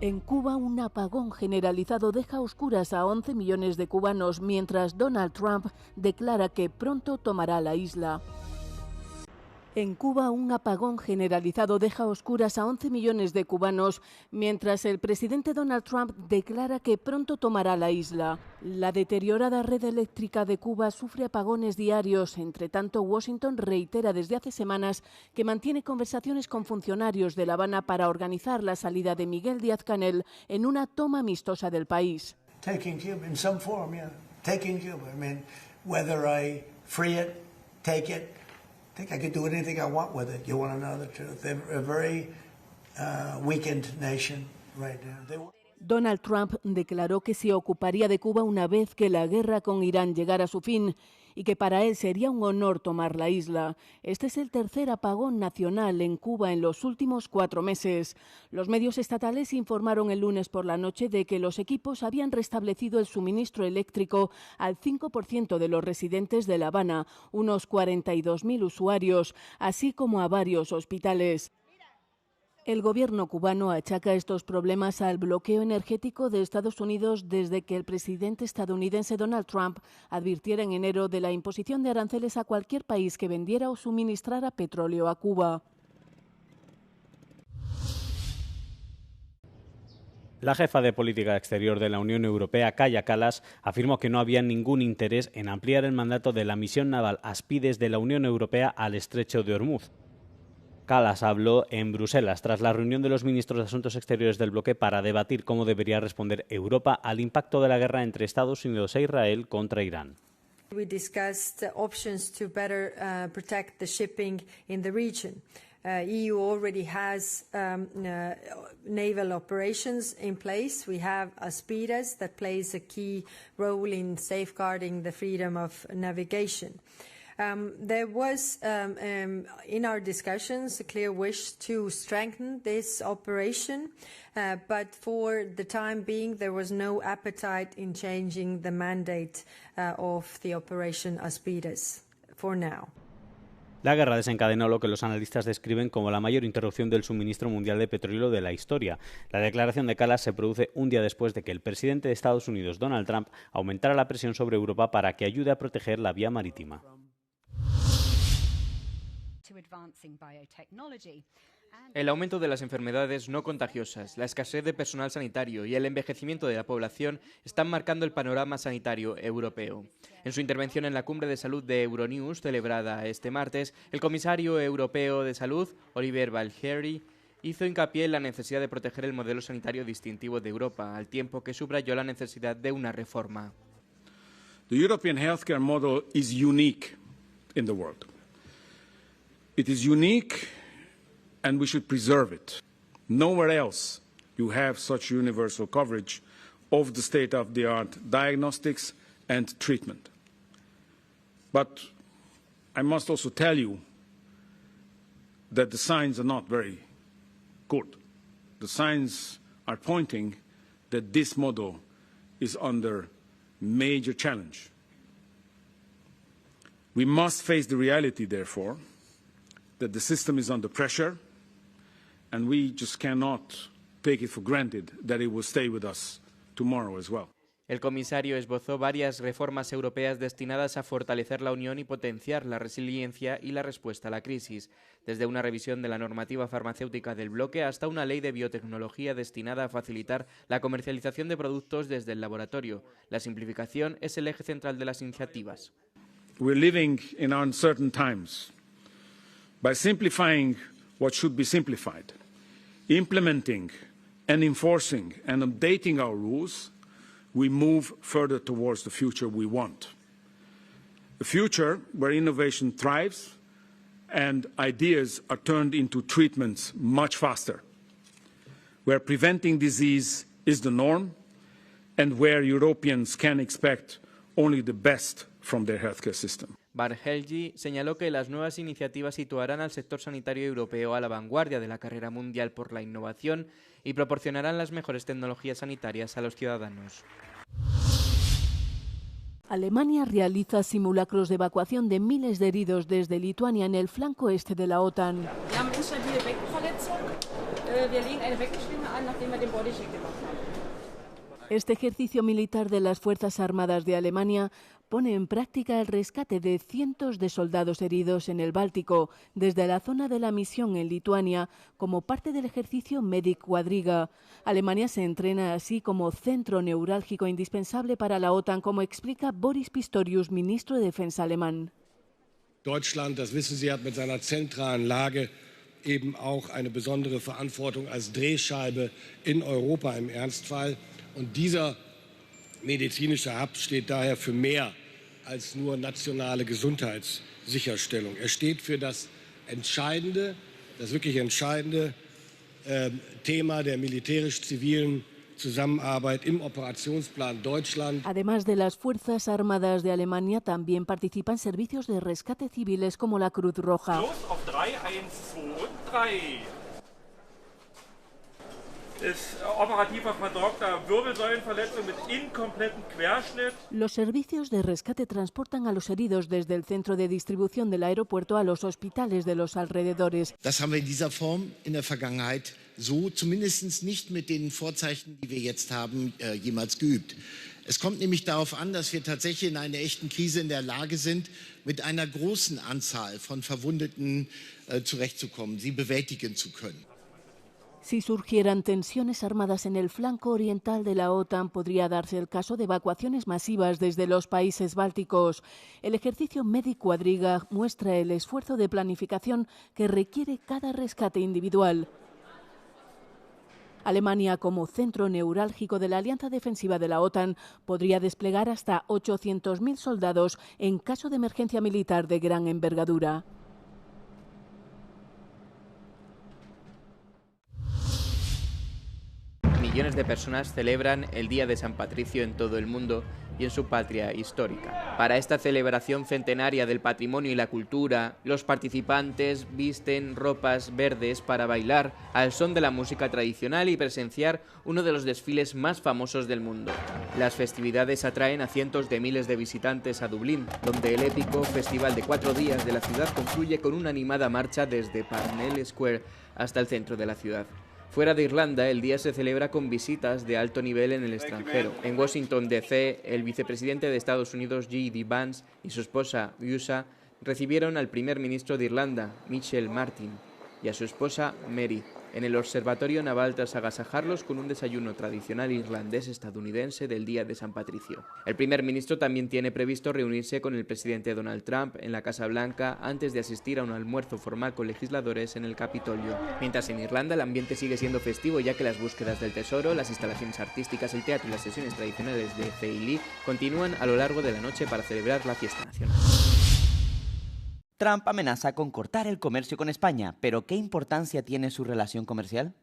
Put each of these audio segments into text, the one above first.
En Cuba, un apagón generalizado deja a oscuras a 11 millones de cubanos, mientras Donald Trump declara que pronto tomará la isla. En Cuba, un apagón generalizado deja a oscuras a 11 millones de cubanos, mientras el presidente Donald Trump declara que pronto tomará la isla. La deteriorada red eléctrica de Cuba sufre apagones diarios. Entre tanto, Washington reitera desde hace semanas que mantiene conversaciones con funcionarios de La Habana para organizar la salida de Miguel Díaz-Canel en una toma amistosa del país. Taking Cuba in some form, yeah. Taking Cuba. I mean, whether I free it, take it. I think I could do anything I want with it. You want to know the truth? They're a very weakened nation right now. Donald Trump declaró que se ocuparía de Cuba una vez que la guerra con Irán llegara a su fin y que para él sería un honor tomar la isla. Este es el tercer apagón nacional en Cuba en los últimos 4 meses. Los medios estatales informaron el lunes por la noche de que los equipos habían restablecido el suministro eléctrico al 5% de los residentes de La Habana, unos 42.000 usuarios, así como a varios hospitales. El gobierno cubano achaca estos problemas al bloqueo energético de Estados Unidos desde que el presidente estadounidense Donald Trump advirtiera en enero de la imposición de aranceles a cualquier país que vendiera o suministrara petróleo a Cuba. La jefa de política exterior de la Unión Europea, Kaja Kallas, afirmó que no había ningún interés en ampliar el mandato de la misión naval Aspides de la Unión Europea al estrecho de Ormuz. Kallas habló en Bruselas tras la reunión de los ministros de Asuntos Exteriores del bloque para debatir cómo debería responder Europa al impacto de la guerra entre Estados Unidos e Israel contra Irán. We discussed options to better protect the shipping in the region. EU already has naval operations in place. We have Aspides that plays a key role in safeguarding the freedom of navigation. There was, in our discussions, a clear wish to strengthen this operation, but for the time being, there was no appetite in changing the mandate of the Operation Aspides, for now. La guerra desencadenó lo que los analistas describen como la mayor interrupción del suministro mundial de petróleo de la historia. La declaración de Kallas se produce un día después de que el presidente de Estados Unidos, Donald Trump, aumentara la presión sobre Europa para que ayude a proteger la vía marítima. El aumento de las enfermedades no contagiosas, la escasez de personal sanitario y el envejecimiento de la población están marcando el panorama sanitario europeo. En su intervención en la Cumbre de Salud de Euronews, celebrada este martes, el comisario europeo de Salud, Oliver Valchieri, hizo hincapié en la necesidad de proteger el modelo sanitario distintivo de Europa, al tiempo que subrayó la necesidad de una reforma. The European healthcare model is unique in the world. It is unique and we should preserve it. Nowhere else you have such universal coverage of the state-of-the-art diagnostics and treatment. But I must also tell you that the signs are not very good. The signs are pointing that this model is under major challenge. We must face the reality, therefore, that the system is under pressure, and we just cannot take it for granted that it will stay with us tomorrow as well. El comisario esbozó varias reformas europeas destinadas a fortalecer la Unión y potenciar la resiliencia y la respuesta a la crisis, desde una revisión de la normativa farmacéutica del bloque hasta una ley de biotecnología destinada a facilitar la comercialización de productos desde el laboratorio. La simplificación es el eje central de las iniciativas. We're living in uncertain times. By simplifying what should be simplified, implementing and enforcing and updating our rules, we move further towards the future we want. A future where innovation thrives and ideas are turned into treatments much faster, where preventing disease is the norm and where Europeans can expect only the best from their healthcare system. Barhelgi señaló que las nuevas iniciativas situarán al sector sanitario europeo a la vanguardia de la carrera mundial por la innovación y proporcionarán las mejores tecnologías sanitarias a los ciudadanos. Alemania realiza simulacros de evacuación de miles de heridos desde Lituania en el flanco este de la OTAN. Este ejercicio militar de las Fuerzas Armadas de Alemania pone en práctica el rescate de cientos de soldados heridos en el Báltico desde la zona de la misión en Lituania como parte del ejercicio Medic Quadriga. Alemania se entrena así como centro neurálgico indispensable para la OTAN, como explica Boris Pistorius, ministro de Defensa alemán. Deutschland, das wissen Sie, hat mit seiner zentralen Lage eben auch eine besondere Verantwortung als Drehscheibe in Europa im Ernstfall. Und dieser medizinische Hub steht daher für mehr als nur nationale Gesundheitssicherstellung. Er steht für das entscheidende, das wirklich entscheidende Thema der militärisch-zivilen Zusammenarbeit im Operationsplan Deutschland. Además de las Fuerzas Armadas de Alemania, también participan servicios de rescate civiles como la Cruz Roja. Los auf 3, 1, 2 und 3. Ist operativer versorgter Wirbelsäulenverletzung mit inkompletten Querschnitt. Los servicios de rescate transportan a los heridos desde el centro de distribución del aeropuerto a los hospitales de los alrededores. Das haben wir in dieser Form in der Vergangenheit so zumindest nicht mit den Vorzeichen, die wir jetzt haben, jemals geübt. Es kommt nämlich darauf an, dass wir tatsächlich in einer echten Krise in der Lage sind, mit einer großen Anzahl von Verwundeten zurechtzukommen, sie bewältigen zu können. Si surgieran tensiones armadas en el flanco oriental de la OTAN, podría darse el caso de evacuaciones masivas desde los países bálticos. El ejercicio Medic Quadriga muestra el esfuerzo de planificación que requiere cada rescate individual. Alemania, como centro neurálgico de la alianza defensiva de la OTAN, podría desplegar hasta 800.000 soldados en caso de emergencia militar de gran envergadura. Millones de personas celebran el Día de San Patricio en todo el mundo y en su patria histórica. Para esta celebración centenaria del patrimonio y la cultura, los participantes visten ropas verdes para bailar al son de la música tradicional y presenciar uno de los desfiles más famosos del mundo. Las festividades atraen a cientos de miles de visitantes a Dublín, donde el épico festival de 4 días de la ciudad concluye con una animada marcha desde Parnell Square hasta el centro de la ciudad. Fuera de Irlanda, el día se celebra con visitas de alto nivel en el extranjero. En Washington, D.C., el vicepresidente de Estados Unidos, J.D. Vance, y su esposa, Usa, recibieron al primer ministro de Irlanda, Michel Martin, y a su esposa, Mary, en el observatorio naval tras agasajarlos con un desayuno tradicional irlandés-estadounidense del Día de San Patricio. El primer ministro también tiene previsto reunirse con el presidente Donald Trump en la Casa Blanca antes de asistir a un almuerzo formal con legisladores en el Capitolio. Mientras en Irlanda el ambiente sigue siendo festivo, ya que las búsquedas del tesoro, las instalaciones artísticas, el teatro y las sesiones tradicionales de Féili continúan a lo largo de la noche para celebrar la fiesta nacional. Trump amenaza con cortar el comercio con España, pero ¿qué importancia tiene su relación comercial?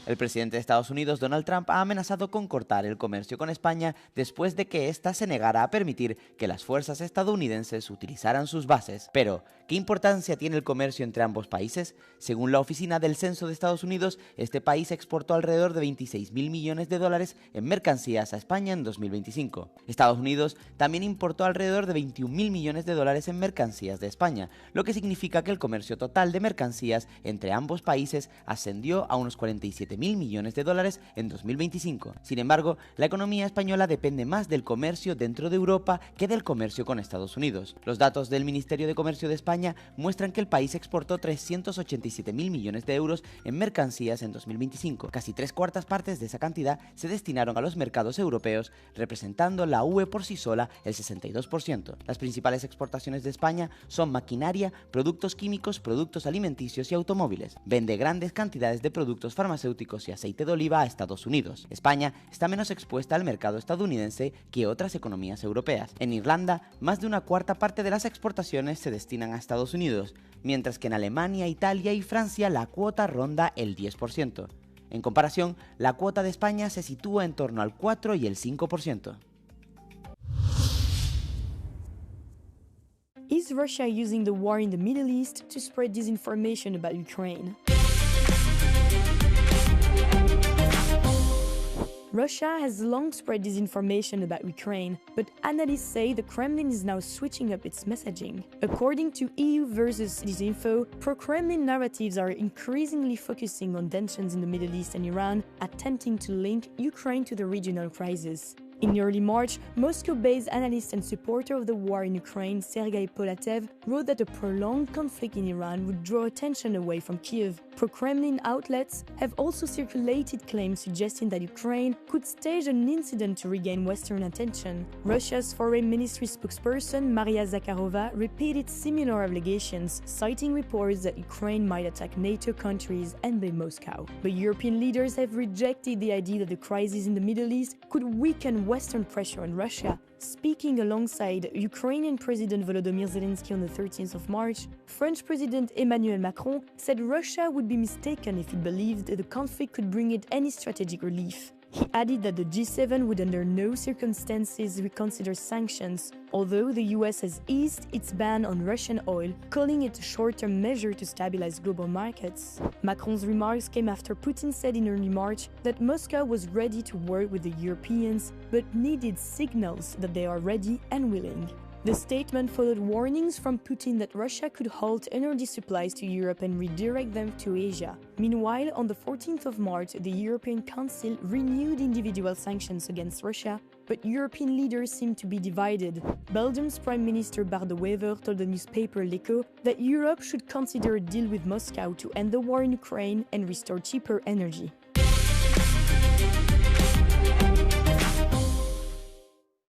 El presidente de Estados Unidos, Donald Trump, ha amenazado con cortar el comercio con España después de que ésta se negara a permitir que las fuerzas estadounidenses utilizaran sus bases. Pero, ¿qué importancia tiene el comercio entre ambos países? Según la Oficina del Censo de Estados Unidos, este país exportó alrededor de $26.000 millones en mercancías a España en 2025. Estados Unidos también importó alrededor de $21.000 millones en mercancías de España, lo que significa que el comercio total de mercancías entre ambos países ascendió a unos $47.000 millones en 2025. Sin embargo, la economía española depende más del comercio dentro de Europa que del comercio con Estados Unidos. Los datos del Ministerio de Comercio de España muestran que el país exportó 387.000 millones de euros en mercancías en 2025. Casi 3/4 partes de esa cantidad se destinaron a los mercados europeos, representando la UE por sí sola el 62%. Las principales exportaciones de España son maquinaria, productos químicos, productos alimenticios y automóviles. Vende grandes cantidades de productos farmacéuticos y aceite de oliva a Estados Unidos. España está menos expuesta al mercado estadounidense que otras economías europeas. En Irlanda, más de 1/4 parte de las exportaciones se destinan a Estados Unidos, mientras que en Alemania, Italia y Francia la cuota ronda el 10%. En comparación, la cuota de España se sitúa en torno al 4 y el 5%. Is Russia using the war in the Middle East to spread disinformation about Ukraine? Russia has long spread disinformation about Ukraine, but analysts say the Kremlin is now switching up its messaging. According to EU versus Disinfo, pro-Kremlin narratives are increasingly focusing on tensions in the Middle East and Iran, attempting to link Ukraine to the regional crisis. In early March, Moscow-based analyst and supporter of the war in Ukraine, Sergei Polatev, wrote that a prolonged conflict in Iran would draw attention away from Kyiv. Pro-Kremlin outlets have also circulated claims suggesting that Ukraine could stage an incident to regain Western attention. Russia's foreign ministry spokesperson, Maria Zakharova, repeated similar allegations, citing reports that Ukraine might attack NATO countries and blame Moscow. But European leaders have rejected the idea that the crisis in the Middle East could weaken Western pressure on Russia. Speaking alongside Ukrainian President Volodymyr Zelensky on the 13th of March, French President Emmanuel Macron said Russia would be mistaken if it believed that the conflict could bring it any strategic relief. He added that the G7 would under no circumstances reconsider sanctions, although the US has eased its ban on Russian oil, calling it a short-term measure to stabilize global markets. Macron's remarks came after Putin said in early March that Moscow was ready to work with the Europeans, but needed signals that they are ready and willing. The statement followed warnings from Putin that Russia could halt energy supplies to Europe and redirect them to Asia. Meanwhile, on the 14th of March, the European Council renewed individual sanctions against Russia, but European leaders seem to be divided. Belgium's Prime Minister Bart De Wever told the newspaper L'Echo that Europe should consider a deal with Moscow to end the war in Ukraine and restore cheaper energy.